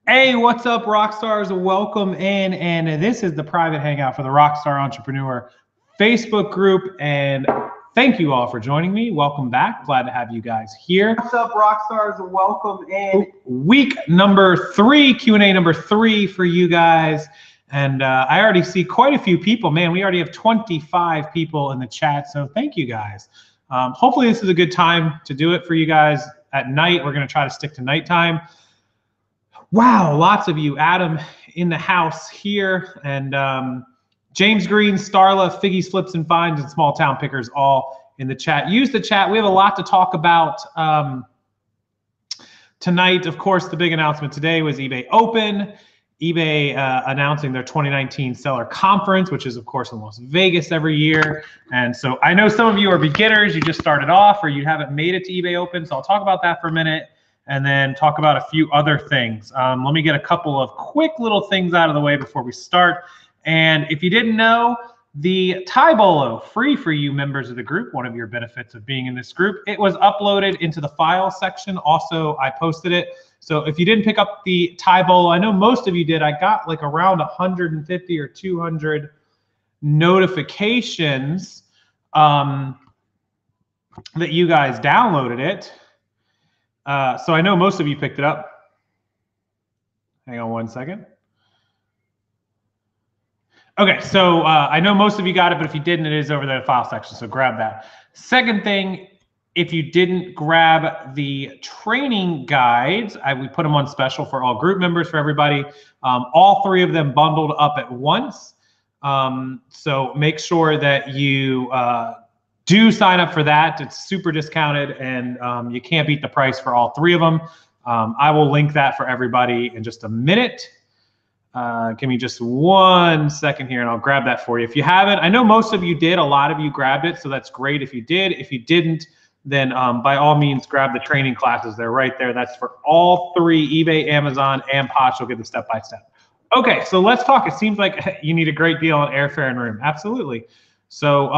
Hey, what's up, Rockstars? Welcome in. And this is the private hangout for the Rockstar Entrepreneur Facebook group. And thank you all for joining me. Welcome back. Glad to have you guys here. What's up, Rockstars? Welcome in. Week number 3, Q&A number 3 for you guys. And I already see quite a few people. Man, we already have 25 people in the chat. So thank you guys. Hopefully this is a good time to do it for you guys at night. We're going to try to stick to nighttime. Wow, lots of you. Adam in the house here, and James Green, Starla, Figgies, Flips, and Finds, and Small Town Pickers all in the chat. Use the chat. We have a lot to talk about tonight. Of course, the big announcement today was eBay Open. eBay announcing their 2019 Seller Conference, which is, of course, in Las Vegas every year. And so I know some of you are beginners. You just started off, or you haven't made it to eBay Open. So I'll talk about that for a minute, and then talk about a few other things. Let me get a couple of quick little things out of the way before we start. And if you didn't know, the Thai Bolo, free for you members of the group, one of your benefits of being in this group, it was uploaded into the file section. Also, I posted it. So if you didn't pick up the Thai Bolo, I know most of you did. I got like around 150 or 200 notifications that you guys downloaded it. So I know most of you picked it up. Hang on one second. Okay, so I know most of you got it, but if you didn't, it is over there in the file section, so grab that. Second thing, if you didn't grab the training guides, we put them on special for all group members, for everybody. All 3 of them bundled up at once. So make sure that you do sign up for that. It's super discounted, and you can't beat the price for all 3 of them. I will link that for everybody in just a minute. Give me just 1 second here, and I'll grab that for you. If you haven't, I know most of you did. A lot of you grabbed it, so that's great if you did. If you didn't, then by all means, grab the training classes. They're right there. That's for all 3, eBay, Amazon, and Posh. You'll get the step-by-step. Okay, so let's talk. It seems like you need a great deal on airfare and room. Absolutely. So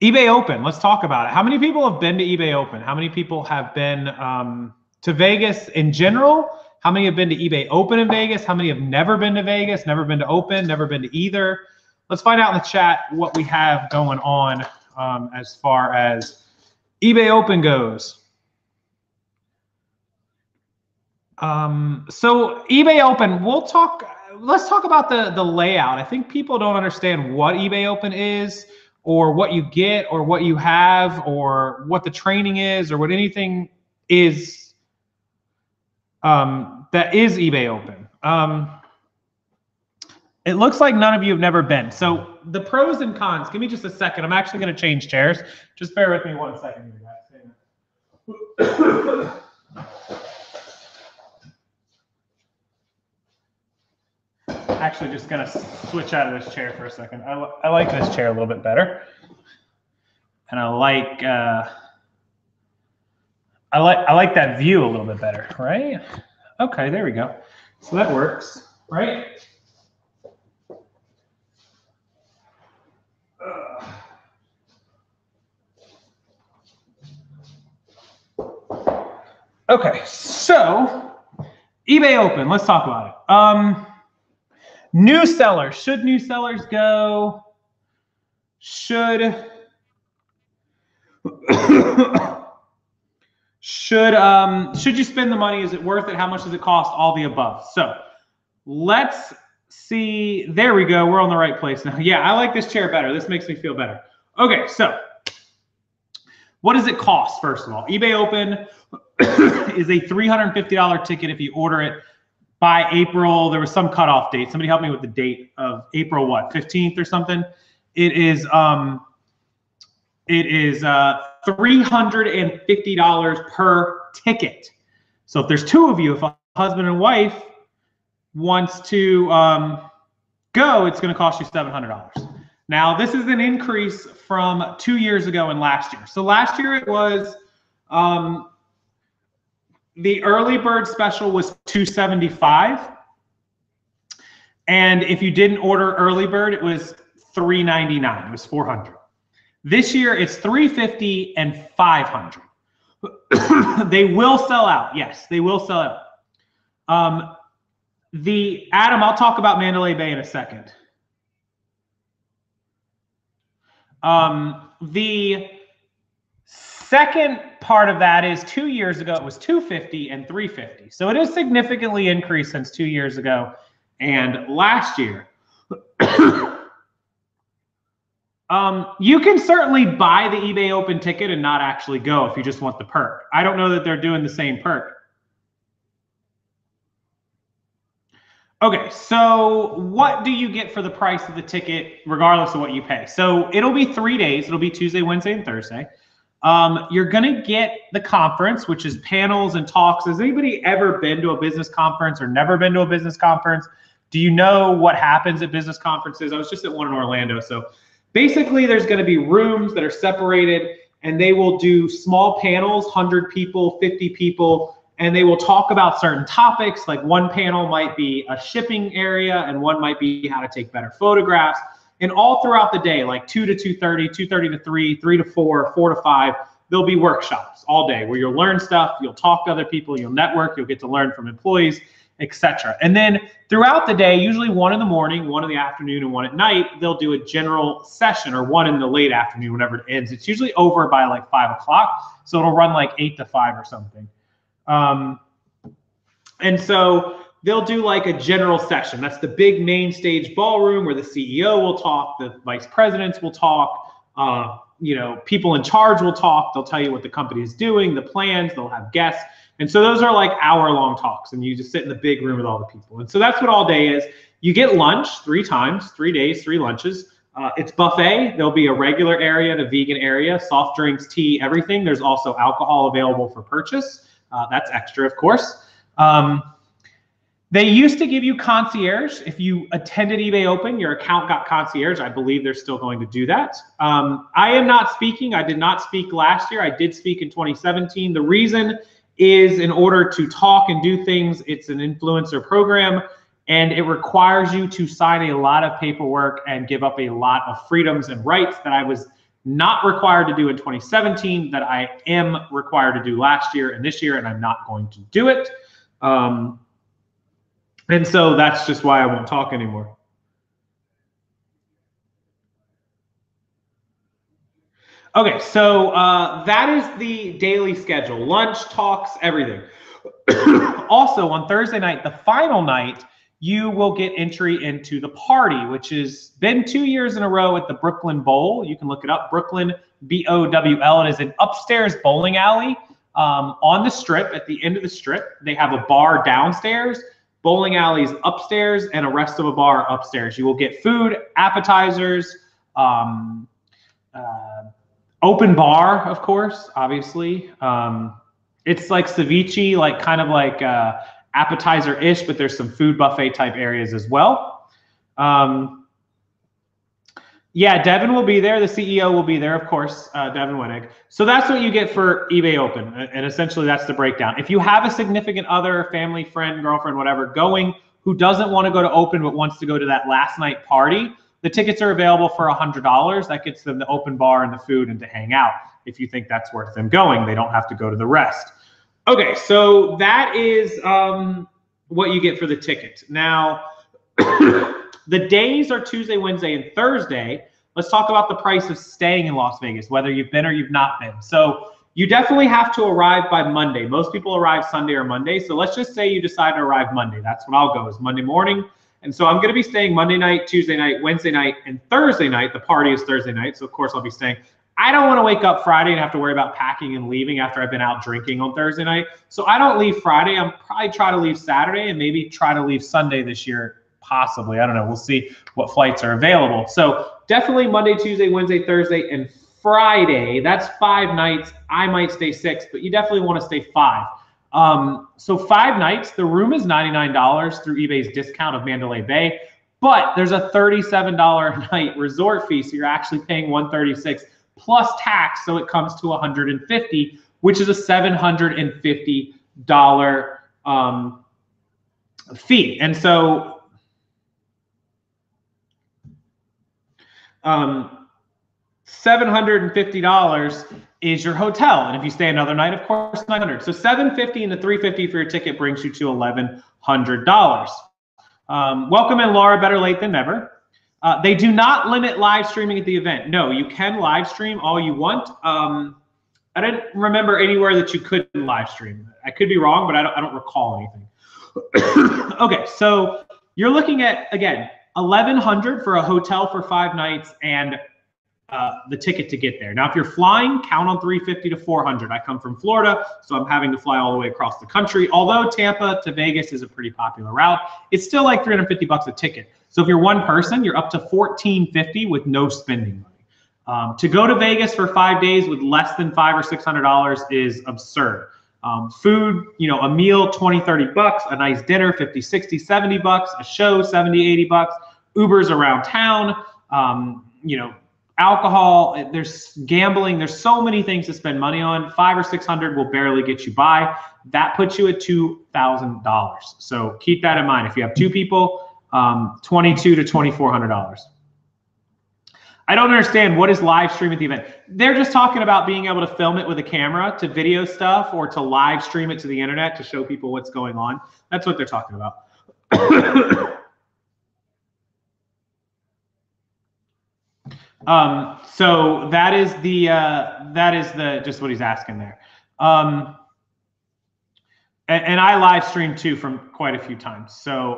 eBay Open, let's talk about it. How many people have been to eBay Open? How many people have been to Vegas in general? How many have been to eBay Open in Vegas? How many have never been to Vegas, never been to Open, never been to either? Let's find out in the chat what we have going on as far as eBay Open goes. So eBay Open, let's talk about the layout. I think people don't understand what eBay Open is, or what you get, or what you have, or what the training is, or what anything is that is eBay Open. It looks like none of you have never been. So the pros and cons, give me just a second. I'm actually going to change chairs. Just bear with me 1 second here, guys. Actually just going to switch out of this chair for a second. I like this chair a little bit better. And I like that view a little bit better, right? Okay, there we go. So that works, right? Okay, so eBay Open, let's talk about it. New sellers, should new sellers go? Should you spend the money? Is it worth it? How much does it cost? All the above. So let's see. There we go. We're on the right place now. Yeah, I like this chair better. This makes me feel better. Okay, so what does it cost, first of all? eBay Open is a $350 ticket if you order it by April. There was some cutoff date. Somebody help me with the date of April, what, 15th or something? It is $350 per ticket. So if there's 2 of you, if a husband and wife wants to go, it's going to cost you $700. Now, this is an increase from 2 years ago and last year. So last year it was the early bird special was $275, and if you didn't order early bird, it was $399. It was $400. This year it's $350 and $500. They will sell out. Yes, they will sell out. Adam, I'll talk about Mandalay Bay in a second. The second part of that is 2 years ago, it was $250 and $350. So it is significantly increased since 2 years ago and last year. You can certainly buy the eBay Open ticket and not actually go if you just want the perk. I don't know that they're doing the same perk. Okay, so what do you get for the price of the ticket regardless of what you pay? So it'll be 3 days. It'll be Tuesday, Wednesday, and Thursday. You're going to get the conference, which is panels and talks. Has anybody ever been to a business conference or never been to a business conference? Do you know what happens at business conferences? I was just at one in Orlando. So basically, there's going to be rooms that are separated, and they will do small panels, 100 people, 50 people, and they will talk about certain topics. Like one panel might be a shipping area, and one might be how to take better photographs. And all throughout the day, like 2 to 2:30, 2:30 to 3, 3 to 4, 4 to 5, there'll be workshops all day where you'll learn stuff, you'll talk to other people, you'll network, you'll get to learn from employees, etc. And then throughout the day, usually one in the morning, one in the afternoon, and one at night, they'll do a general session, or one in the late afternoon, whenever it ends. It's usually over by like 5 o'clock, so it'll run like 8 to 5 or something. And so they'll do like a general session. That's the big main stage ballroom where the CEO will talk, the vice presidents will talk, people in charge will talk. They'll tell you what the company is doing, the plans, they'll have guests. And so those are like hour-long talks, and you just sit in the big room with all the people. And so that's what all day is. You get lunch 3 times, 3 days, 3 lunches. It's buffet. There'll be a regular area and a vegan area, soft drinks, tea, everything. There's also alcohol available for purchase. That's extra, of course. They used to give you concierge. If you attended eBay Open, your account got concierge. I believe they're still going to do that. I am not speaking. I did not speak last year. I did speak in 2017. The reason is in order to talk and do things, it's an influencer program, and it requires you to sign a lot of paperwork and give up a lot of freedoms and rights that I was not required to do in 2017, that I am required to do last year and this year, and I'm not going to do it. And so that's just why I won't talk anymore. Okay, so that is the daily schedule. Lunch, talks, everything. Also, on Thursday night, the final night, you will get entry into the party, which has been 2 years in a row at the Brooklyn Bowl. You can look it up, Brooklyn, B-O-W-L. It is an upstairs bowling alley on the strip, at the end of the strip. They have a bar downstairs, bowling alleys upstairs, and a rest of a bar upstairs. You will get food, appetizers, open bar, of course, obviously. It's like ceviche, like kind of like appetizer-ish, but there's some food buffet type areas as well. Yeah, Devin will be there. The CEO will be there, of course, Devin Winnig. So that's what you get for eBay Open, and essentially that's the breakdown. If you have a significant other, family, friend, girlfriend, whatever, going who doesn't want to go to Open but wants to go to that last night party, the tickets are available for $100. That gets them the open bar and the food and to hang out. If you think that's worth them going, they don't have to go to the rest. Okay, so that is what you get for the ticket. Now, the days are Tuesday, Wednesday, and Thursday. Let's talk about the price of staying in Las Vegas, whether you've been or you've not been. So you definitely have to arrive by Monday. Most people arrive Sunday or Monday. So let's just say you decide to arrive Monday. That's when I'll go, is Monday morning. And so I'm going to be staying Monday night, Tuesday night, Wednesday night, and Thursday night. The party is Thursday night, so of course I'll be staying. I don't want to wake up Friday and have to worry about packing and leaving after I've been out drinking on Thursday night. So I don't leave Friday. I'm probably try to leave Saturday and maybe try to leave Sunday this year, possibly. I don't know. We'll see what flights are available. So definitely Monday, Tuesday, Wednesday, Thursday, and Friday. That's 5 nights. I might stay 6, but you definitely want to stay 5. So 5 nights, the room is $99 through eBay's discount of Mandalay Bay, but there's a $37 a night resort fee. So you're actually paying $136 plus tax. So it comes to $150, which is a $750 fee. And so, $750 is your hotel. And if you stay another night, of course, $900. So $750 and the $350 for your ticket brings you to $1,100. Welcome in, Laura. Better late than never. They do not limit live streaming at the event. No, you can live stream all you want. I didn't remember anywhere that you couldn't live stream. I could be wrong, but I don't recall anything. Okay, so you're looking at, again, $1,100 for a hotel for 5 nights and the ticket to get there. Now, if you're flying, count on $350 to $400. I come from Florida, so I'm having to fly all the way across the country. Although Tampa to Vegas is a pretty popular route, it's still like $350 a ticket. So if you're one person, you're up to $1,450 with no spending money. To go to Vegas for 5 days with less than $500 or $600 is absurd. Food, you know, a meal, $20, $30, a nice dinner, $50, $60, $70, a show, $70, $80, Ubers around town, you know, alcohol, there's gambling, there's so many things to spend money on. $500 or $600 will barely get you by. That puts you at $2,000. So keep that in mind. If you have 2 people, $2,200 to $2,400. I don't understand, what is live stream at the event? They're just talking about being able to film it with a camera to video stuff or to live stream it to the internet to show people what's going on. That's what they're talking about. So that is the just what he's asking there. And I live stream too from quite a few times. So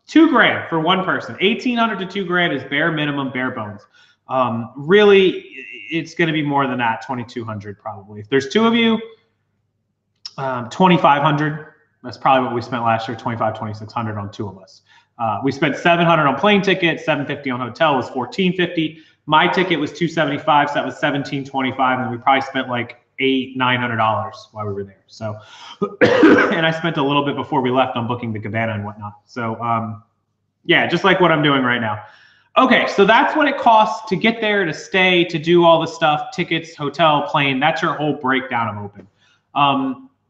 $2,000 for one person, $1,800 to $2,000 is bare minimum, bare bones. Really, it's going to be more than that, $2,200 probably. If there's 2 of you, $2,500. That's probably what we spent last year, $2,500, $2,600 on 2 of us. We spent $700 on plane ticket, $750 on hotel was $1,450. My ticket was $275, so that was $1,725, and we probably spent like $800, $900 while we were there. So, and I spent a little bit before we left on booking the cabana and whatnot. So, yeah, just like what I'm doing right now. Okay, so that's what it costs to get there, to stay, to do all the stuff, tickets, hotel, plane. That's your whole breakdown of Open.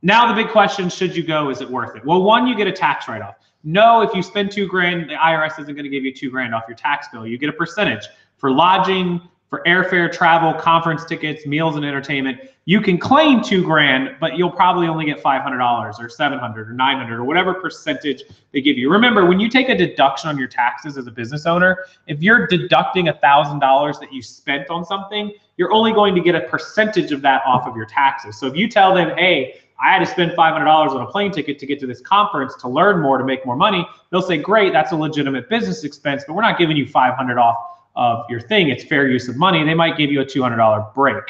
Now the big question, should you go, is it worth it? Well, one, you get a tax write-off. No, if you spend $2,000, the IRS isn't going to give you $2,000 off your tax bill. You get a percentage for lodging, for airfare, travel, conference tickets, meals and entertainment. You can claim $2,000, but you'll probably only get $500 or $700 or $900 or whatever percentage they give you. Remember, when you take a deduction on your taxes as a business owner, if you're deducting $1,000 that you spent on something, you're only going to get a percentage of that off of your taxes. So if you tell them, hey, I had to spend $500 on a plane ticket to get to this conference to learn more, to make more money, they'll say, great, that's a legitimate business expense, but we're not giving you $500 off of your thing. It's fair use of money. They might give you a $200 break.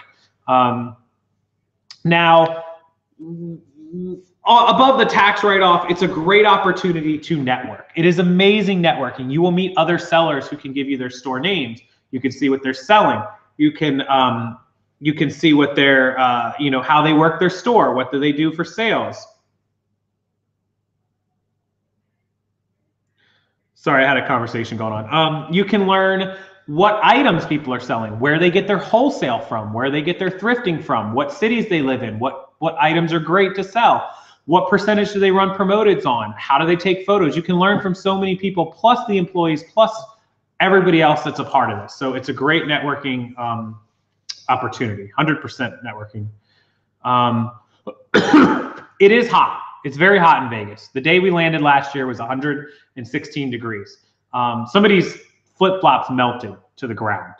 Now, above the tax write-off, it's a great opportunity to network. It is amazing networking. You will meet other sellers who can give you their store names. You can see what they're selling. You can see what they're, you know, how they work their store. What do they do for sales? Sorry, I had a conversation going on. You can learn what items people are selling, where they get their wholesale from, where they get their thrifting from, what cities they live in, what items are great to sell, what percentage do they run promoteds on, how do they take photos. You can learn from so many people, plus the employees, plus everybody else that's a part of this. So it's a great networking opportunity, 100% networking. It is hot. It's very hot in Vegas. The day we landed last year was 116 degrees. Somebody's flip-flops melted to the ground.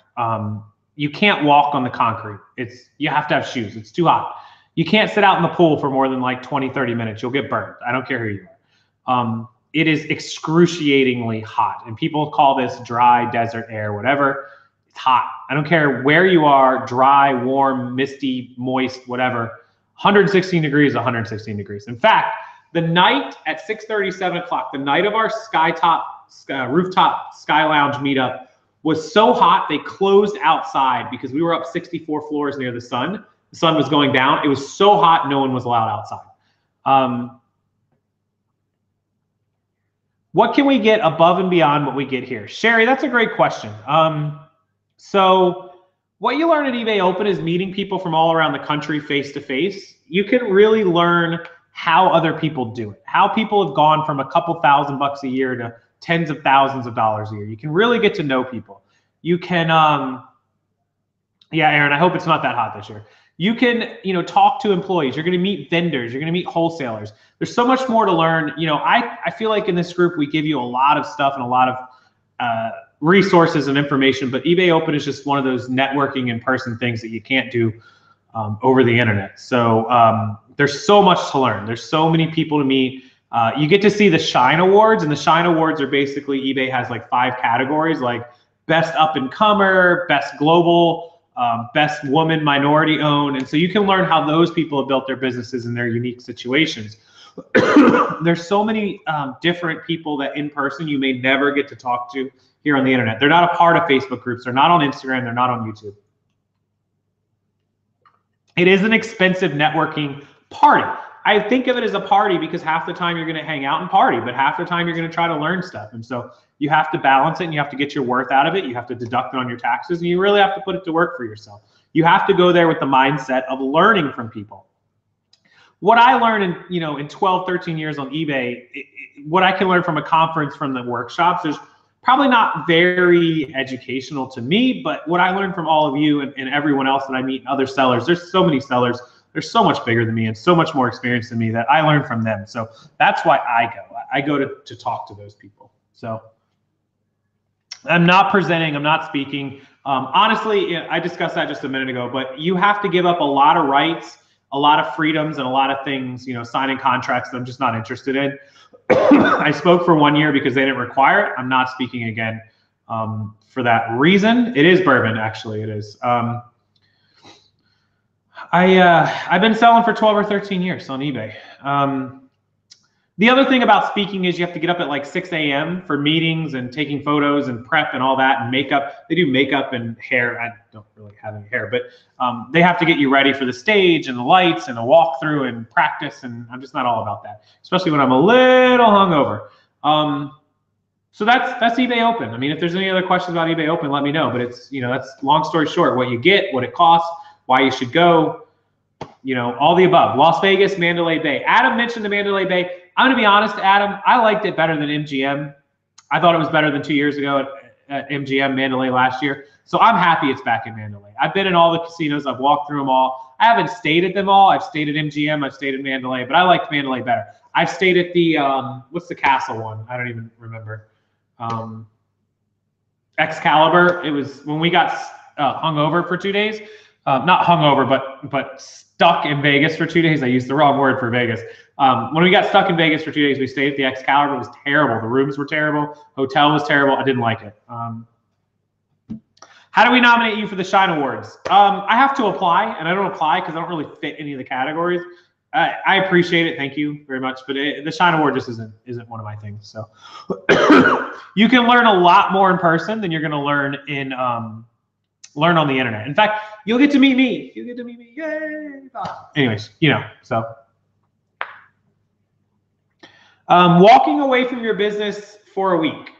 You can't walk on the concrete. You have to have shoes. It's too hot. You can't sit out in the pool for more than like 20, 30 minutes. You'll get burned. I don't care who you are. It is excruciatingly hot. And people call this dry desert air, whatever. It's hot. I don't care where you are, dry, warm, misty, moist, whatever. 116 degrees, 116 degrees. In fact, the night at 6:30, 7 o'clock, the night of our rooftop Sky Lounge meetup was so hot they closed outside because we were up 64 floors near the sun. The sun was going down. It was so hot, no one was allowed outside. What can we get above and beyond what we get here? Sherry, that's a great question. So what you learn at eBay Open is meeting people from all around the country face to face. You can really learn how other people do it, how people have gone from a couple $1,000 a year to tens of thousands of dollars a year. You can really get to know people. You can Yeah, Aaron, I hope it's not that hot this year. You can, talk to employees. You're going to meet vendors. You're going to meet wholesalers. There's so much more to learn. I feel like in this group, we give you a lot of stuff and a lot of resources and information, but eBay Open is just one of those networking in-person things that you can't do over the internet. So there's so much to learn. There's so many people to meet. You get to see the Shine Awards, and the Shine Awards are basically, eBay has like 5 categories, like best up-and-comer, best global, best woman minority owned. And so you can learn how those people have built their businesses in their unique situations. There's so many different people that in person you may never get to talk to here on the internet. They're not a part of Facebook groups. They're not on Instagram. They're not on YouTube. It is an expensive networking party. I think of it as a party because half the time you're going to hang out and party, but half the time you're going to try to learn stuff. And so you have to balance it, and you have to get your worth out of it. You have to deduct it on your taxes, and you really have to put it to work for yourself. You have to go there with the mindset of learning from people. What I learned in 12, 13 years on eBay, what I can learn from a conference, from the workshops, there's probably not very educational to me, but what I learned from all of you and everyone else that I meet, other sellers, there's so many sellers, they're so much bigger than me and so much more experienced than me that I learned from them. So that's why I go. I go to talk to those people. So I'm not presenting, I'm not speaking. Honestly, I discussed that just a minute ago, but you have to give up a lot of rights, a lot of freedoms, and a lot of things, signing contracts that I'm just not interested in. I spoke for 1 year because they didn't require it. I'm not speaking again for that reason. It is bourbon, actually, it is. I've been selling for 12 or 13 years on eBay. The other thing about speaking is you have to get up at like 6 a.m. for meetings and taking photos and prep and all that and makeup. They do makeup and hair. I don't really have any hair, but they have to get you ready for the stage and the lights and a walkthrough and practice. And I'm just not all about that, especially when I'm a little hungover. So that's eBay Open. I mean, if there's any other questions about eBay Open, let me know. But it's, that's long story short, what you get, what it costs, why you should go, all the above. Las Vegas, Mandalay Bay. Adam mentioned the Mandalay Bay. I'm going to be honest, Adam, I liked it better than MGM. I thought it was better than 2 years ago at MGM Mandalay last year. So I'm happy it's back in Mandalay. I've been in all the casinos. I've walked through them all. I haven't stayed at them all. I've stayed at MGM. I've stayed at Mandalay, but I liked Mandalay better. I've stayed at the, what's the castle one? I don't even remember. Excalibur. It was when we got hungover for 2 days. Not hungover, but stuck in Vegas for 2 days. I used the wrong word for Vegas. When we got stuck in Vegas for 2 days, we stayed at the Excalibur. It was terrible. The rooms were terrible. Hotel was terrible. I didn't like it. How do we nominate you for the Shine Awards? I have to apply, and I don't apply because I don't really fit any of the categories. I appreciate it. Thank you very much. But the Shine Award just isn't one of my things. So you can learn a lot more in person than you're going to learn learn on the internet. In fact, you'll get to meet me. You'll get to meet me. Yay! Anyways, so. Walking away from your business for a week.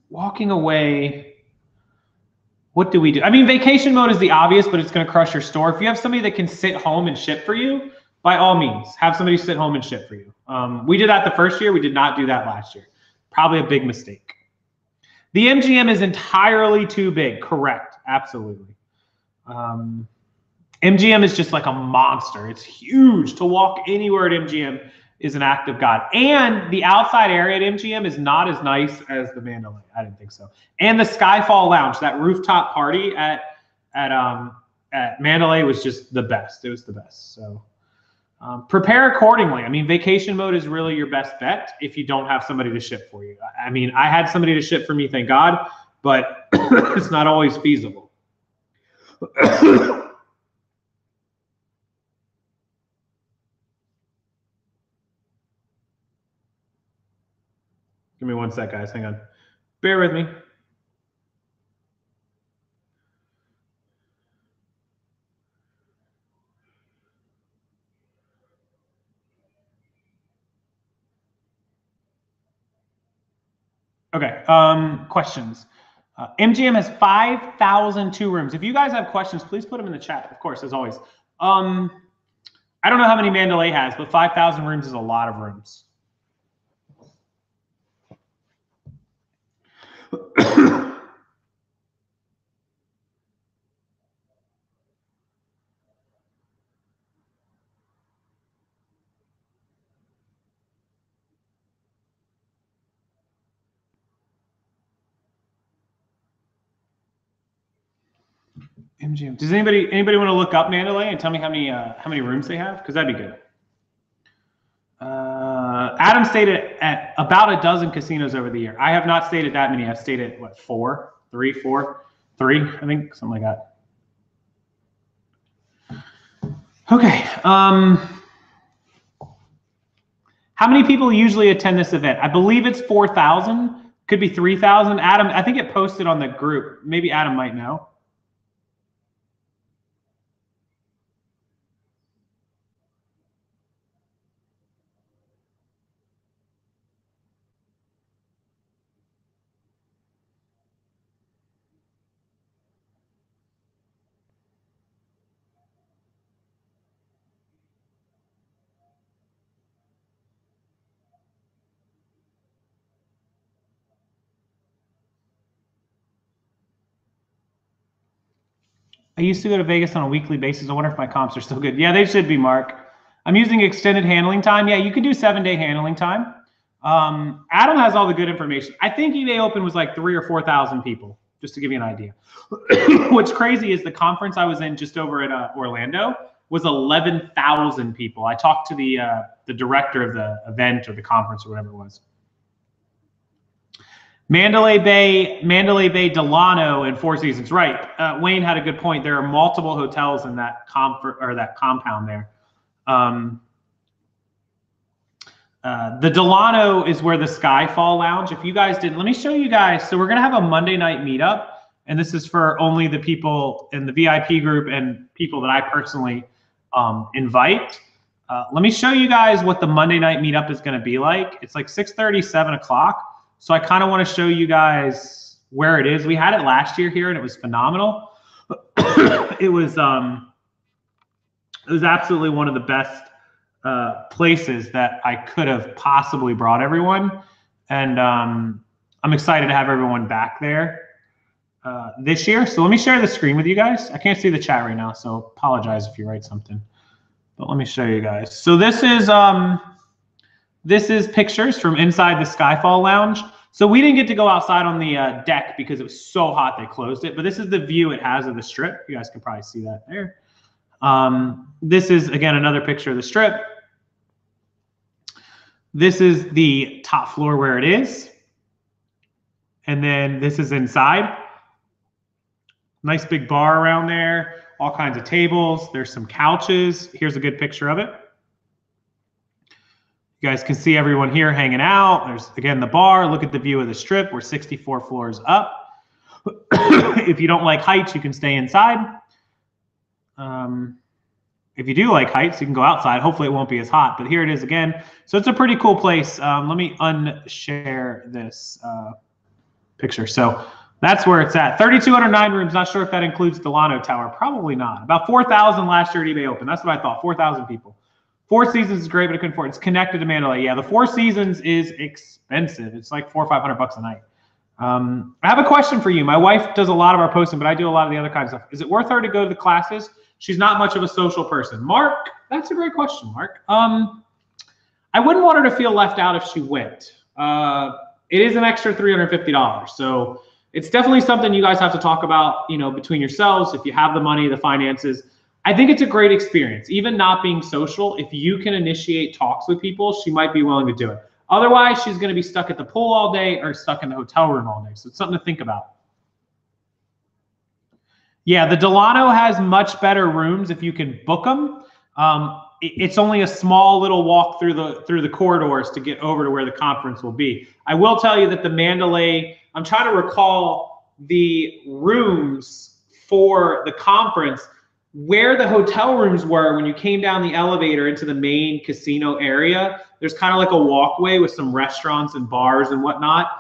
Walking away, what do we do? I mean, vacation mode is the obvious, but it's going to crush your store. If you have somebody that can sit home and ship for you, by all means, have somebody sit home and ship for you. We did that the first year. We did not do that last year. Probably a big mistake. The MGM is entirely too big. Correct. Absolutely. MGM is just like a monster. It's huge. To walk anywhere at MGM is an act of God. And the outside area at MGM is not as nice as the Mandalay. I didn't think so. And the Skyfall Lounge, that rooftop party at Mandalay was just the best. It was the best. So prepare accordingly. I mean, vacation mode is really your best bet if you don't have somebody to ship for you. I mean, I had somebody to ship for me, thank God, but it's not always feasible. Give me one sec, guys. Hang on. Bear with me. Okay. Questions. MGM has 5,002 rooms. If you guys have questions, please put them in the chat, of course, as always. I don't know how many Mandalay has, but 5,000 rooms is a lot of rooms. MGM. Does anybody want to look up Mandalay and tell me how many rooms they have? Because that'd be good. Adam stayed at about a dozen casinos over the year. I have not stayed at that many. I've stayed at what, 3, 4, I think, something like that. Okay. How many people usually attend this event? I believe it's 4,000. Could be 3,000. Adam, I think it posted on the group. Maybe Adam might know. I used to go to Vegas on a weekly basis. I wonder if my comps are still good. Yeah, they should be, Mark. I'm using extended handling time. Yeah, you can do 7-day handling time. Adam has all the good information. I think eBay Open was like 3,000 or 4,000 people, just to give you an idea. What's crazy is the conference I was in just over at Orlando was 11,000 people. I talked to the director of the event or the conference or whatever it was. Mandalay Bay, Delano, and Four Seasons. Right. Wayne had a good point. There are multiple hotels in that compound there. The Delano is where the Skyfall Lounge. If you guys didn't, let me show you guys. So we're gonna have a Monday night meetup, and this is for only the people in the VIP group and people that I personally invite. Let me show you guys what the Monday night meetup is gonna be like. It's like 6:30, 7 o'clock. So I kind of want to show you guys where it is. We had it last year here, and it was phenomenal. It was absolutely one of the best places that I could have possibly brought everyone, and I'm excited to have everyone back there this year. So let me share the screen with you guys. I can't see the chat right now, so apologize if you write something. But let me show you guys. So this is pictures from inside the Skyfall Lounge. So we didn't get to go outside on the deck because it was so hot they closed it. But this is the view it has of the Strip. You guys can probably see that there. This is, again, another picture of the Strip. This is the top floor where it is. And then this is inside. Nice big bar around there. All kinds of tables. There's some couches. Here's a good picture of it. You guys can see everyone here hanging out. There's, again, the bar. Look at the view of the Strip. We're 64 floors up. If you don't like heights, you can stay inside. If you do like heights, you can go outside. Hopefully it won't be as hot, but here it is again. So it's a pretty cool place. Let me unshare this picture. So that's where it's at. 3,209 rooms. Not sure if that includes Delano Tower. Probably not. About 4,000 last year at eBay Open. That's what I thought. 4,000 people. Four Seasons is great, but I couldn't afford it. It's connected to Mandalay. Yeah, the Four Seasons is expensive. It's like $400 or $500 a night. I have a question for you. My wife does a lot of our posting, but I do a lot of the other kind of stuff. Is it worth her to go to the classes? She's not much of a social person. Mark, that's a great question, Mark. I wouldn't want her to feel left out if she went. It is an extra $350. So it's definitely something you guys have to talk about, you know, between yourselves. If you have the money, the finances, I think it's a great experience. Even not being social, if you can initiate talks with people, she might be willing to do it. Otherwise, she's going to be stuck at the pool all day or stuck in the hotel room all day. So it's something to think about. Yeah, the Delano has much better rooms if you can book them. It's only a small little walk through the corridors to get over to where the conference will be. I will tell you that the Mandalay, I'm trying to recall the rooms for the conference. Where the hotel rooms were when you came down the elevator into the main casino area, there's kind of like a walkway with some restaurants and bars and whatnot.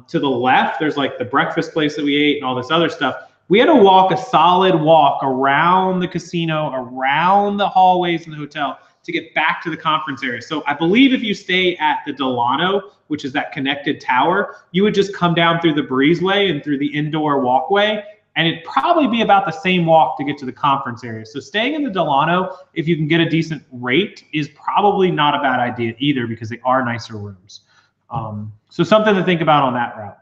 To the left, there's like the breakfast place that we ate and all this other stuff. We had to walk a solid walk around the casino, around the hallways in the hotel to get back to the conference area. So I believe if you stay at the Delano, which is that connected tower, you would just come down through the breezeway and through the indoor walkway, and it'd probably be about the same walk to get to the conference area. So staying in the Delano, if you can get a decent rate, is probably not a bad idea either because they are nicer rooms. So something to think about on that route.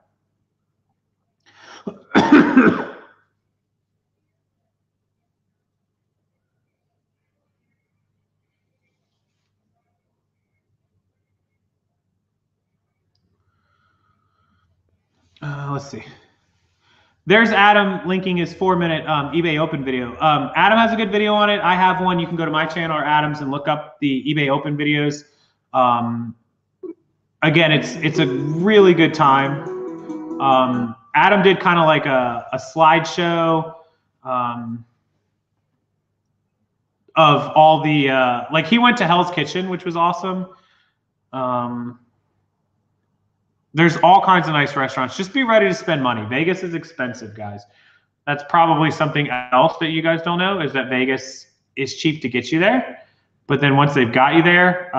Let's see. There's Adam linking his 4-minute eBay Open video. Adam has a good video on it. I have one. You can go to my channel or Adam's and look up the eBay Open videos. Again, it's a really good time. Adam did kind of like a slideshow of all the, like he went to Hell's Kitchen, which was awesome. There's all kinds of nice restaurants. Just be ready to spend money. Vegas is expensive, guys. That's probably something else that you guys don't know, is that Vegas is cheap to get you there. But then once they've got you there,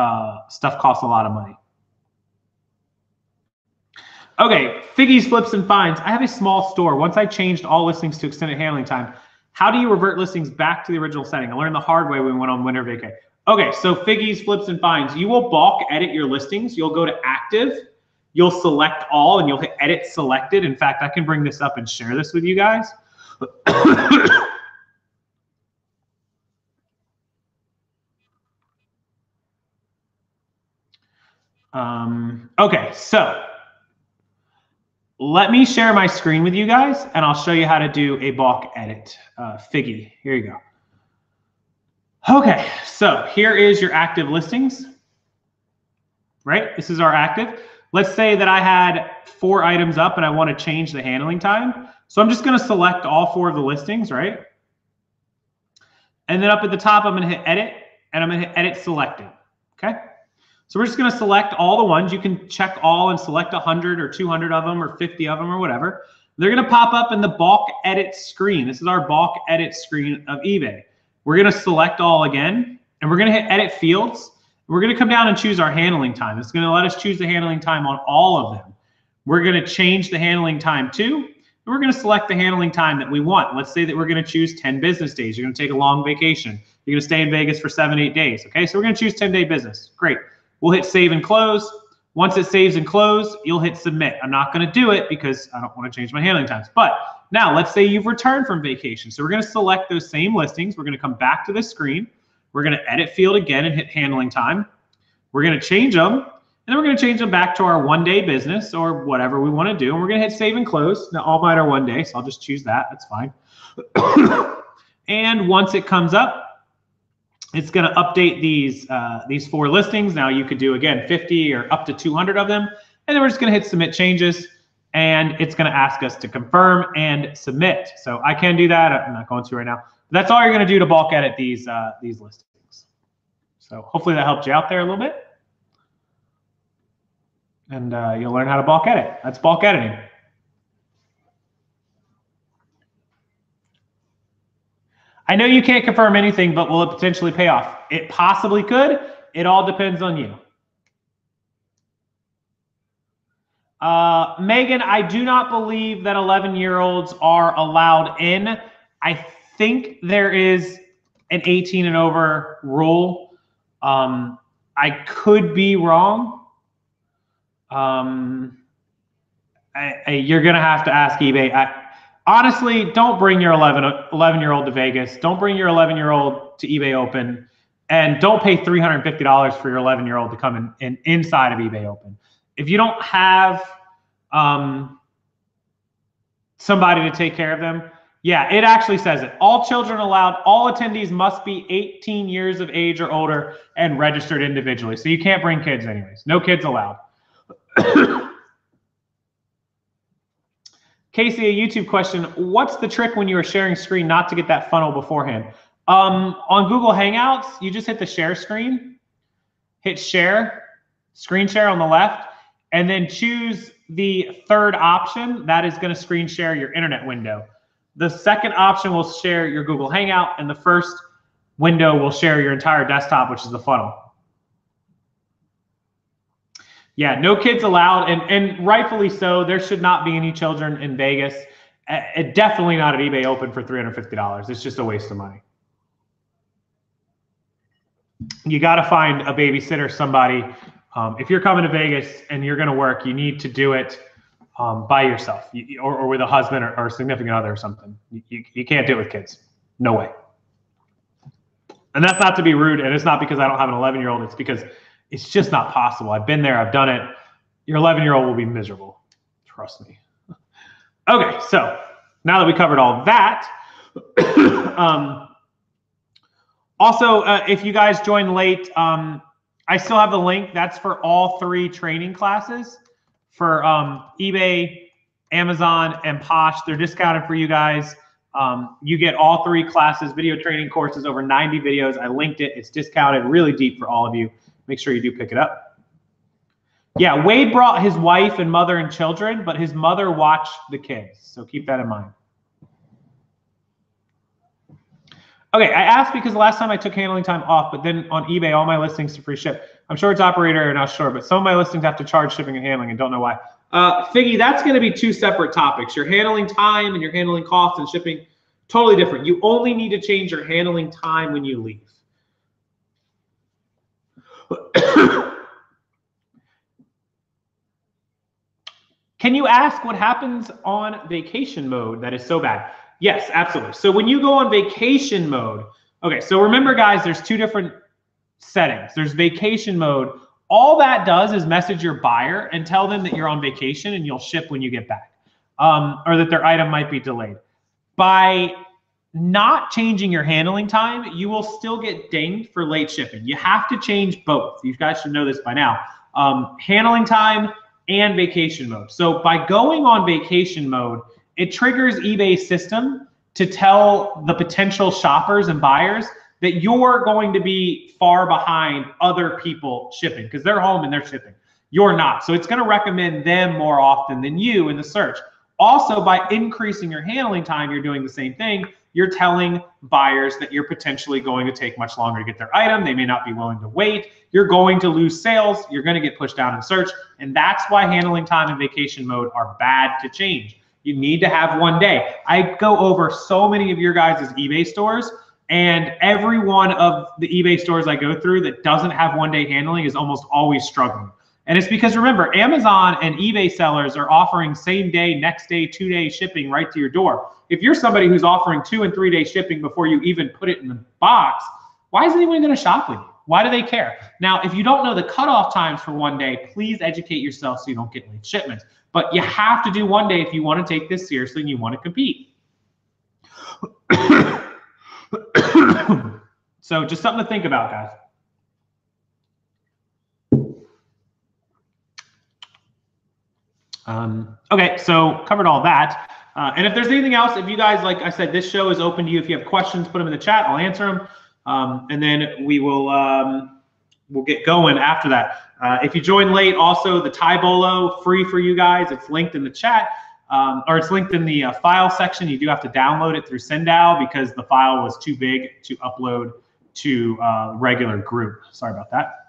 stuff costs a lot of money. Okay, Figgies, Flips, and Finds. I have a small store. Once I changed all listings to extended handling time, how do you revert listings back to the original setting? I learned the hard way when we went on winter vacay. Okay, so Figgies, Flips, and Finds. You will bulk edit your listings. You'll go to active. You'll select all, and you'll hit edit selected. In fact, I can bring this up and share this with you guys. Okay, so let me share my screen with you guys, and I'll show you how to do a bulk edit. Figgy, here you go. Okay, so here is your active listings, right? This is our active. Let's say that I had 4 items up and I want to change the handling time. So I'm just going to select all 4 of the listings, right? And then up at the top, I'm going to hit edit, and I'm going to hit edit selected, okay? So we're just going to select all the ones. You can check all and select 100 or 200 of them or 50 of them or whatever. They're going to pop up in the bulk edit screen. This is our bulk edit screen of eBay. We're going to select all again, and we're going to hit edit fields. We're going to come down and choose our handling time. It's going to let us choose the handling time on all of them. We're going to change the handling time to, and we're going to select the handling time that we want. Let's say that we're going to choose 10 business days. You're going to take a long vacation. You're going to stay in Vegas for 7-8 days. Okay, so we're going to choose 10-day business. Great. We'll hit save and close. Once it saves and close, you'll hit submit. I'm not going to do it because I don't want to change my handling times. But now let's say you've returned from vacation. So we're going to select those same listings. We're going to come back to this screen. We're going to edit field again and hit handling time. We're going to change them, and then we're going to change them back to our 1-day business or whatever we want to do. And we're going to hit save and close. Now all mine are 1 day, so I'll just choose that. That's fine. And once it comes up, it's going to update these 4 listings. Now you could do, again, 50 or up to 200 of them. And then we're just going to hit submit changes, and it's going to ask us to confirm and submit. So I can do that. I'm not going to right now. But that's all you're going to do to bulk edit these listings. So hopefully that helped you out there a little bit. And you'll learn how to bulk edit. That's bulk editing. I know you can't confirm anything, but will it potentially pay off? It possibly could. It all depends on you. Megan, I do not believe that 11-year-olds are allowed in. I think there is an 18 and over rule. I could be wrong. You're going to have to ask eBay. Honestly, don't bring your 11-year-old to Vegas. Don't bring your 11-year-old to eBay Open. And don't pay $350 for your 11-year-old to come in inside of eBay Open. If you don't have somebody to take care of them, yeah, it actually says it. All children allowed, all attendees must be 18 years of age or older and registered individually. So you can't bring kids anyways. No kids allowed. Casey, a YouTube question. What's the trick when you are sharing screen not to get that funnel beforehand? On Google Hangouts, you just hit the share screen, hit share, screen share on the left, and then choose the third option. That is going to screen share your internet window. The second option will share your Google Hangout, and the first window will share your entire desktop, which is the funnel. Yeah, no kids allowed, and rightfully so. There should not be any children in Vegas. Definitely not at eBay Open for $350. It's just a waste of money. You got to find a babysitter, somebody. If you're coming to Vegas and you're going to work, you need to do it by yourself, or with a husband or a significant other or something. You can't do it with kids. No way. And that's not to be rude, and it's not because I don't have an 11-year-old. It's because it's just not possible. I've been there. I've done it. Your 11-year-old will be miserable. Trust me. Okay, so now that we covered all that, also, if you guys join late, I still have the link. That's for all 3 training classes for eBay, Amazon, and Posh. They're discounted for you guys. You get all 3 classes, video training courses, over 90 videos. I linked it. It's discounted, really deep for all of you. Make sure you do pick it up. Yeah, Wade brought his wife and mother and children, but his mother watched the kids. So keep that in mind. Okay, I asked because the last time I took handling time off, but then on eBay, all my listings to free ship. I'm sure it's operator, not sure, but some of my listings have to charge shipping and handling and don't know why. Figgy, that's going to be 2 separate topics. Your handling time and your handling cost and shipping, totally different. You only need to change your handling time when you leave. Can you ask what happens on vacation mode that is so bad? Yes, absolutely. So when you go on vacation mode, okay, so remember guys, there's 2 different settings. There's vacation mode. All that does is message your buyer and tell them that you're on vacation and you'll ship when you get back, or that their item might be delayed. By not changing your handling time, you will still get dinged for late shipping. You have to change both. You guys should know this by now. Handling time and vacation mode. So by going on vacation mode, it triggers eBay's system to tell the potential shoppers and buyers that you're going to be far behind other people shipping because they're home and they're shipping. You're not. So it's going to recommend them more often than you in the search. Also, by increasing your handling time, you're doing the same thing. You're telling buyers that you're potentially going to take much longer to get their item. They may not be willing to wait. You're going to lose sales. You're going to get pushed down in search. And that's why handling time and vacation mode are bad to change. You need to have 1 day. I go over so many of your guys' eBay stores, and every one of the eBay stores I go through that doesn't have 1 day handling is almost always struggling. And it's because, remember, Amazon and eBay sellers are offering same day, next day, 2 day shipping right to your door. If you're somebody who's offering 2 and 3 day shipping before you even put it in the box, why is anyone going to shop with you? Why do they care? Now, if you don't know the cutoff times for 1 day, please educate yourself so you don't get late shipments. But you have to do 1 day if you want to take this seriously and you want to compete. So just something to think about, guys. Okay, so covered all that. And if there's anything else, if you guys, like I said, this show is open to you. If you have questions, put them in the chat. I'll answer them. And then we will we'll get going after that. If you join late, also the Thai Bolo, free for you guys. It's linked in the chat, or it's linked in the file section. You do have to download it through Sendow because the file was too big to upload to regular group. Sorry about that.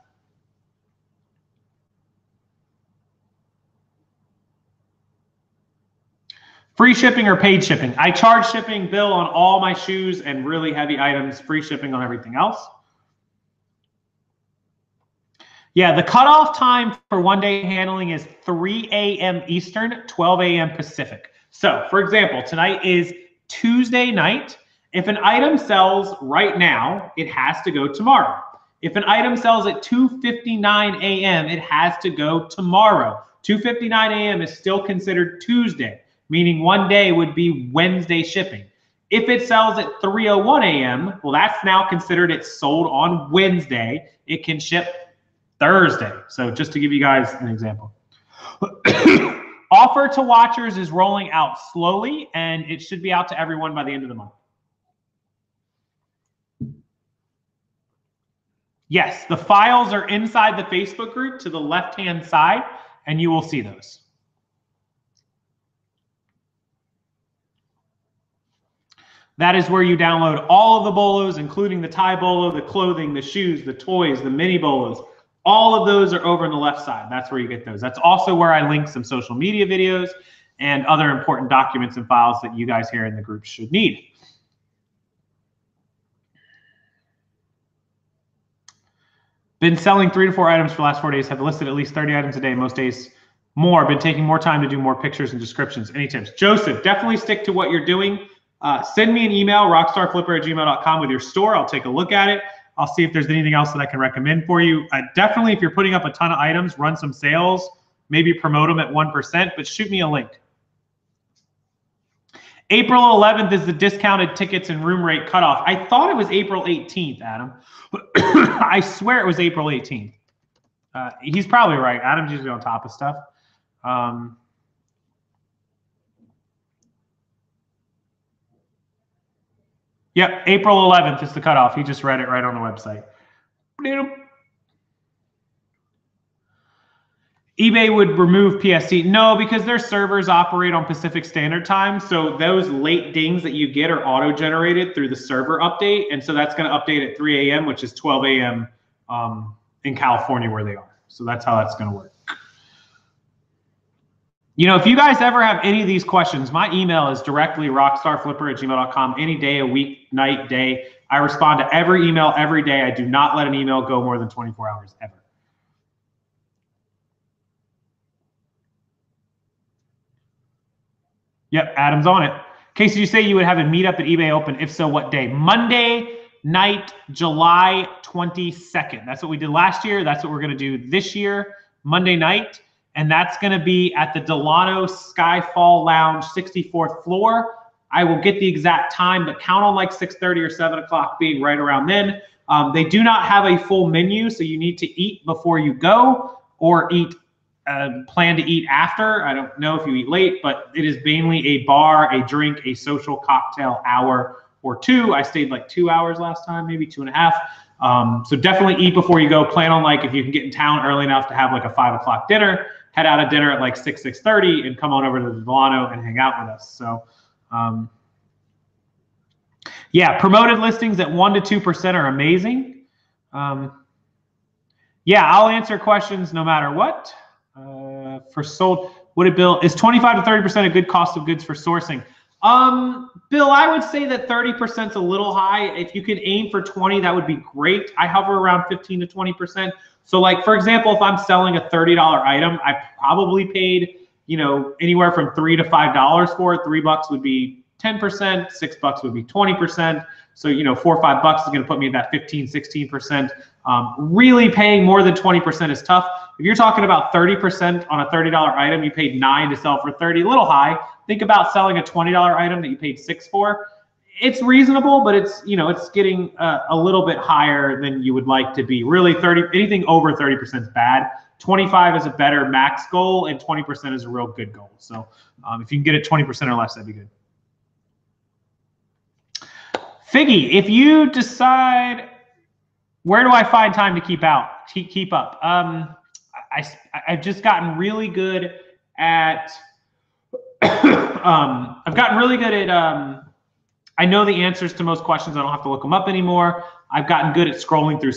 Free shipping or paid shipping? I charge shipping, bill on all my shoes and really heavy items, free shipping on everything else. Yeah, the cutoff time for 1 day handling is 3 a.m. Eastern, 12 a.m. Pacific. So, for example, tonight is Tuesday night. If an item sells right now, it has to go tomorrow. If an item sells at 2:59 a.m., it has to go tomorrow. 2:59 a.m. is still considered Tuesday, meaning 1 day would be Wednesday shipping. If it sells at 3:01 a.m., well, that's now considered it's sold on Wednesday. It can ship Thursday. So just to give you guys an example. Offer to watchers is rolling out slowly, and it should be out to everyone by the end of the month. Yes, the files are inside the Facebook group to the left-hand side, and you will see those. That is where you download all of the bolos, including the Thai bolo, the clothing, the shoes, the toys, the mini bolos. All of those are over on the left side. That's where you get those. That's also where I link some social media videos and other important documents and files that you guys here in the group should need. Been selling 3 to 4 items for the last 4 days. Have listed at least 30 items a day. Most days more. Been taking more time to do more pictures and descriptions. Any tips? Joseph, definitely stick to what you're doing. Send me an email, rockstarflipper@gmail.com, with your store. I'll take a look at it. I'll see if there's anything else that I can recommend for you. Definitely, if you're putting up a ton of items, run some sales, maybe promote them at 1%, but shoot me a link. April 11th is the discounted tickets and room rate cutoff. I thought it was April 18th, Adam. I swear it was April 18th. He's probably right. Adam's usually on top of stuff. Yep, April 11th is the cutoff. He just read it right on the website. eBay would remove PST. No, because their servers operate on Pacific Standard Time. So those late dings that you get are auto-generated through the server update. And so that's going to update at 3 a.m., which is 12 a.m. In California where they are. So that's how that's going to work. You know, if you guys ever have any of these questions, my email is directly rockstarflipper@gmail.com any day, a week, night, day. I respond to every email every day. I do not let an email go more than 24 hours ever. Yep, Adam's on it. Casey, you say you would have a meetup at eBay Open. If so, what day? Monday night, July 22nd. That's what we did last year. That's what we're going to do this year, Monday night. And that's going to be at the Delano Skyfall Lounge, 64th floor. I will get the exact time, but count on like 6:30 or 7 o'clock being right around then. They do not have a full menu, so you need to eat before you go or eat. Plan to eat after. I don't know if you eat late, but it is mainly a bar, a drink, a social cocktail hour or two. I stayed like 2 hours last time, maybe 2.5. So definitely eat before you go. Plan on like if you can get in town early enough to have like a 5 o'clock dinner, head out of dinner at like 6:30 and come on over to the Delano and hang out with us. So yeah, promoted listings at 1 to 2% are amazing. Yeah, I'll answer questions no matter what. For sold, would it bill is 25 to 30% a good cost of goods for sourcing? Bill, I would say that 30% is a little high. If you could aim for 20, that would be great. I hover around 15 to 20%. So like, for example, if I'm selling a $30 item, I probably paid, you know, anywhere from $3 to $5 for it. $3 would be 10%, $6 would be 20%. So, you know, $4 or $5 is going to put me at that 15, 16%. Really paying more than 20% is tough. If you're talking about 30% on a $30 item, you paid $9 to sell for 30, a little high. Think about selling a $20 item that you paid $6 for. It's reasonable, but it's, you know, it's getting a little bit higher than you would like to be. Really, anything over 30% is bad. 25 is a better max goal, and 20% is a real good goal. So if you can get it 20% or less, that'd be good. Figgy, if you decide, where do I find time to keep up? I've just gotten really good at, I've gotten really good at, I know the answers to most questions. I don't have to look them up anymore. I've gotten good at scrolling through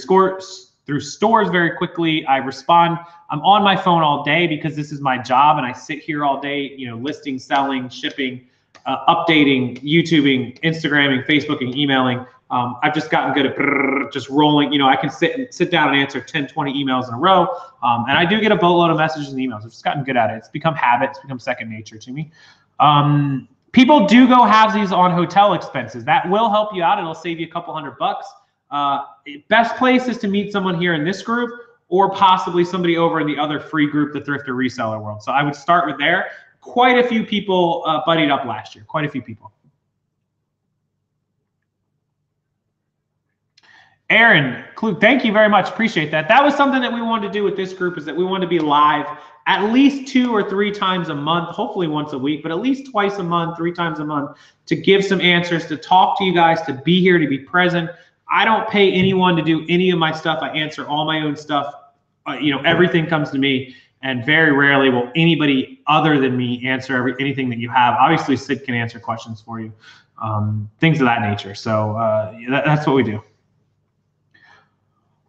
stores very quickly. I respond. I'm on my phone all day because this is my job, and I sit here all day, you know, listing, selling, shipping, updating, YouTubing, Instagramming, Facebooking, emailing. I've just gotten good at just rolling. You know, I can sit down and answer 10, 20 emails in a row. And I do get a boatload of messages and emails. I've just gotten good at it. It's become habit. It's become second nature to me. People do go halvesies on hotel expenses. That will help you out. It'll save you a couple $100. Best place is to meet someone here in this group or possibly somebody over in the other free group, the Thrift or Reseller World. So I would start with there. Quite a few people buddied up last year. Quite a few people. Aaron, thank you very much. Appreciate that. That was something that we wanted to do with this group, is that we wanted to be live at least 2 or 3 times a month, hopefully once a week, but at least twice a month, 3 times a month, to give some answers, to talk to you guys, to be here, to be present. I don't pay anyone to do any of my stuff. I answer all my own stuff. You know, everything comes to me, and very rarely will anybody other than me answer anything that you have. Obviously, Sid can answer questions for you, things of that nature. So that's what we do.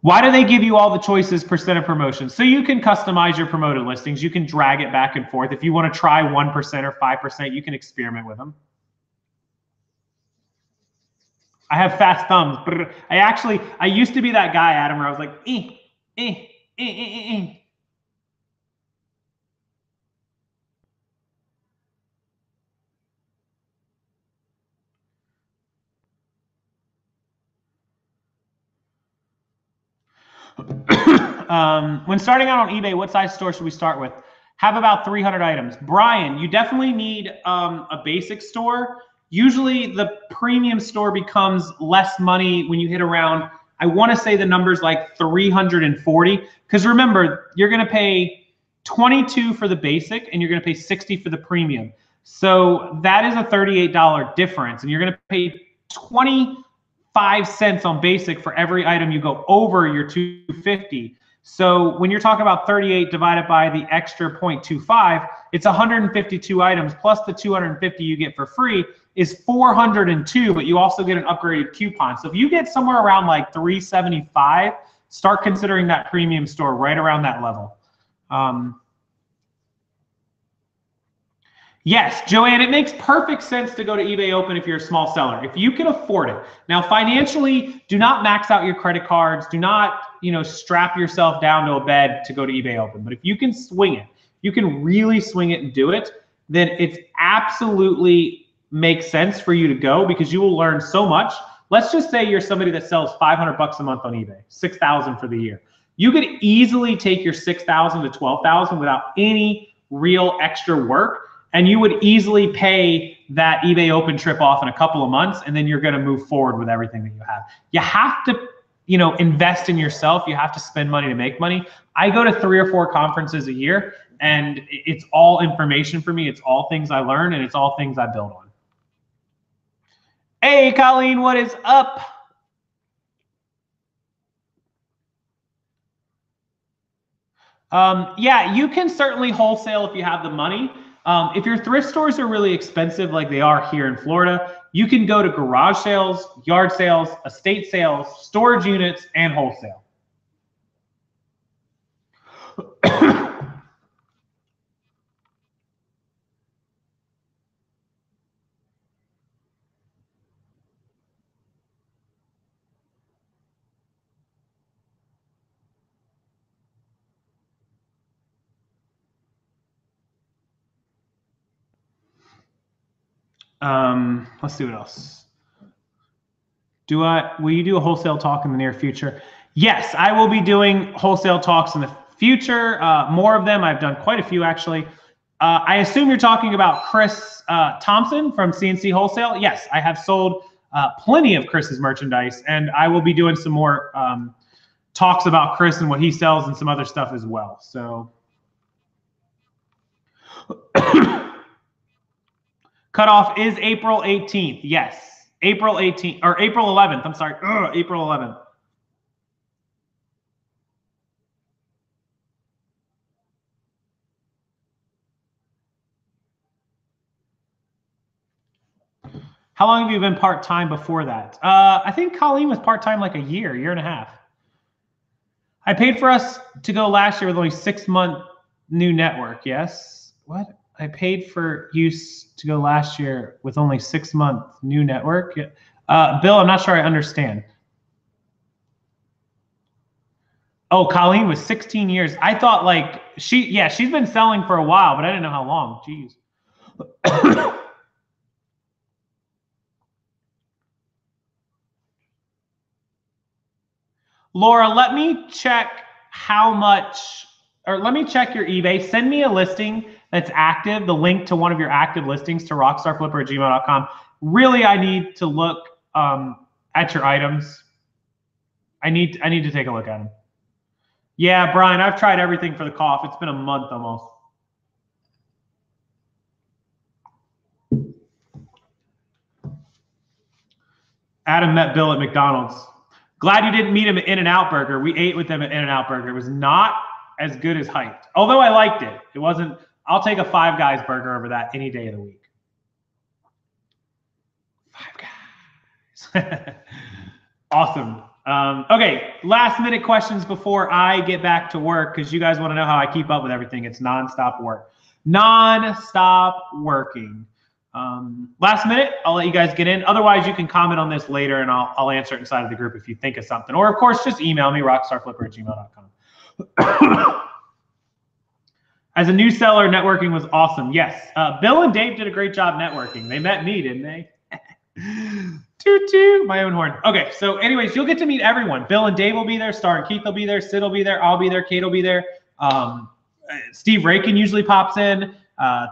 Why do they give you all the choices, percent of promotions? So you can customize your promoted listings. You can drag it back and forth. If you want to try 1% or 5%, you can experiment with them. I have fast thumbs. I used to be that guy, Adam, where I was like, When starting out on eBay, what size store should we start with? Have about 300 items. Brian, you definitely need a basic store. Usually the premium store becomes less money when you hit around, I want to say the number's like 340, because remember, you're going to pay 22 for the basic and you're going to pay 60 for the premium. So that is a $38 difference, and you're going to pay 25 cents on basic for every item you go over your 250. So when you're talking about 38 divided by the extra 0.25, it's 152 items plus the 250 you get for free is 402, but you also get an upgraded coupon. So if you get somewhere around like 375, start considering that premium store right around that level. Yes, Joanne, it makes perfect sense to go to eBay Open if you're a small seller, if you can afford it. Now, financially, do not max out your credit cards. Do not, strap yourself down to a bed to go to eBay Open. But if you can swing it, you can really swing it and do it, then it's absolutely makes sense for you to go, because you will learn so much. Let's just say you're somebody that sells 500 bucks a month on eBay, 6,000 for the year. You could easily take your 6,000 to 12,000 without any real extra work. And you would easily pay that eBay Open trip off in a couple of months, and then you're going to move forward with everything that you have. You have to, invest in yourself. You have to spend money to make money. I go to 3 or 4 conferences a year, and it's all information for me. It's all things I learn, and it's all things I build on. Hey, Colleen, what is up? Yeah, you can certainly wholesale if you have the money. If your thrift stores are really expensive, like they are here in Florida, you can go to garage sales, yard sales, estate sales, storage units, and wholesale. Let's see what else. Will you do a wholesale talk in the near future? Yes, I will be doing wholesale talks in the future. More of them. I've done quite a few, actually. I assume you're talking about Chris Thompson from CNC Wholesale. Yes, I have sold plenty of Chris's merchandise, and I will be doing some more talks about Chris and what he sells and some other stuff as well. So cutoff is April 18th. Yes. April 18th or April 11th. I'm sorry. April 11th. How long have you been part-time before that? I think Colleen was part-time like a year and a half. I paid for us to go last year with only 6-month new network. Yes. What? I paid for use to go last year with only 6-month new network. Bill, I'm not sure I understand. Oh, Colleen was 16 years. I thought like she's been selling for a while, but I didn't know how long. Jeez. Laura, let me check how much, or let me check your eBay. Send me a listing that's active, the link to one of your active listings to rockstarflipper@gmail.com. Really, I need to look at your items. I need to take a look at them. Yeah, Brian, I've tried everything for the cough. It's been a month almost. Adam met Bill at McDonald's. Glad you didn't meet him at In-N-Out Burger. We ate with them at In-N-Out Burger. It was not as good as hyped. Although I liked it. It wasn't. I'll take a Five Guys burger over that any day of the week. Five Guys. Awesome. Okay, last minute questions before I get back to work, because you guys want to know how I keep up with everything. It's nonstop work. Non-stop working. Last minute, I'll let you guys get in. Otherwise, you can comment on this later, and I'll answer it inside of the group if you think of something. Or, of course, just email me, rockstarflipper@gmail.com. As a new seller, networking was awesome. Yes. Bill and Dave did a great job networking. They met me, didn't they? Toot toot, my own horn. Okay, so anyways, you'll get to meet everyone. Bill and Dave will be there. Star and Keith will be there. Sid will be there. I'll be there. Kate will be there. Steve Rakin usually pops in.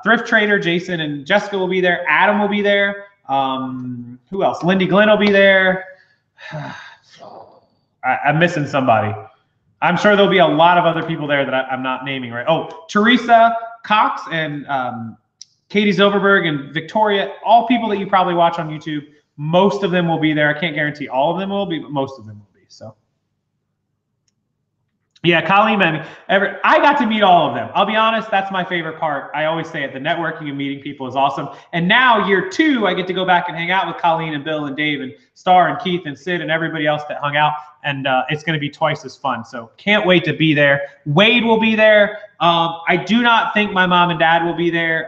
Thrift Trader, Jason and Jessica will be there. Adam will be there. Who else? Lindy Glenn will be there. I'm missing somebody. I'm sure there'll be a lot of other people there that I'm not naming right. Oh, Teresa Cox and Katie Zilberberg and Victoria, all people that you probably watch on YouTube. Most of them will be there. I can't guarantee all of them will be, but most of them will be. So, yeah, Colleen, I got to meet all of them. I'll be honest, that's my favorite part. I always say it, the networking and meeting people is awesome. And now year 2, I get to go back and hang out with Colleen and Bill and Dave and Star and Keith and Sid and everybody else that hung out. And it's going to be twice as fun. So can't wait to be there. Wade will be there. I do not think my mom and dad will be there.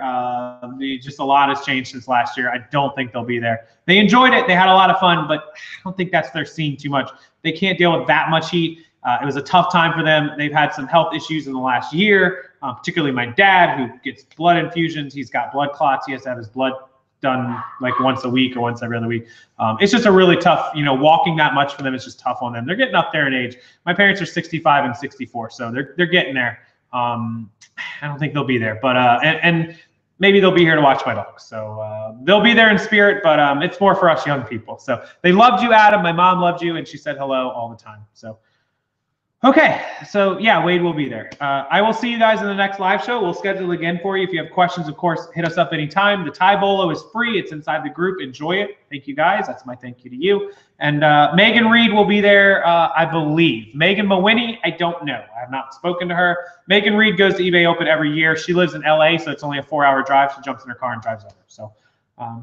Just a lot has changed since last year. I don't think they'll be there. They enjoyed it. They had a lot of fun, but I don't think that's their scene too much. They can't deal with that much heat. It was a tough time for them. They've had some health issues in the last year, particularly my dad, who gets blood infusions. He's got blood clots. He has to have his blood done like once a week or once every other week. It's just a really tough, walking that much for them is just tough on them. They're getting up there in age. My parents are 65 and 64, so they're getting there. I don't think they'll be there, but and maybe they'll be here to watch my dogs. So they'll be there in spirit, but it's more for us young people. So they loved you, Adam. My mom loved you, and she said hello all the time. So. Okay, so yeah, Wade will be there. I will see you guys in the next live show. We'll schedule it again for you. If you have questions, of course, hit us up anytime. The Thai Bolo is free. It's inside the group. Enjoy it. Thank you, guys. That's my thank you to you. And Megan Reed will be there, I believe. Megan Mawhinney, I don't know. I have not spoken to her. Megan Reed goes to eBay Open every year. She lives in LA, so it's only a 4-hour drive. She jumps in her car and drives over. So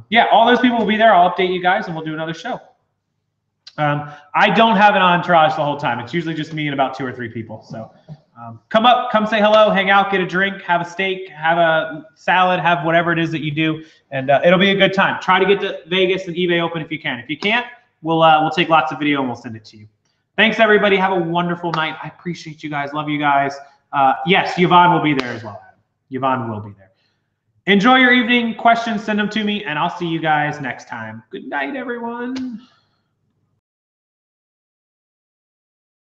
yeah, all those people will be there. I'll update you guys, and we'll do another show. I don't have an entourage the whole time. It's usually just me and about 2 or 3 people. So come up, come say hello, hang out, get a drink, have a steak, have a salad, have whatever it is that you do, and it'll be a good time. Try to get to Vegas and eBay Open if you can. If you can't, we'll take lots of video and we'll send it to you. Thanks, everybody. Have a wonderful night. I appreciate you guys. Love you guys. Yes, Yvonne will be there as well, Adam. Yvonne will be there. Enjoy your evening. Questions, send them to me, and I'll see you guys next time. Good night, everyone.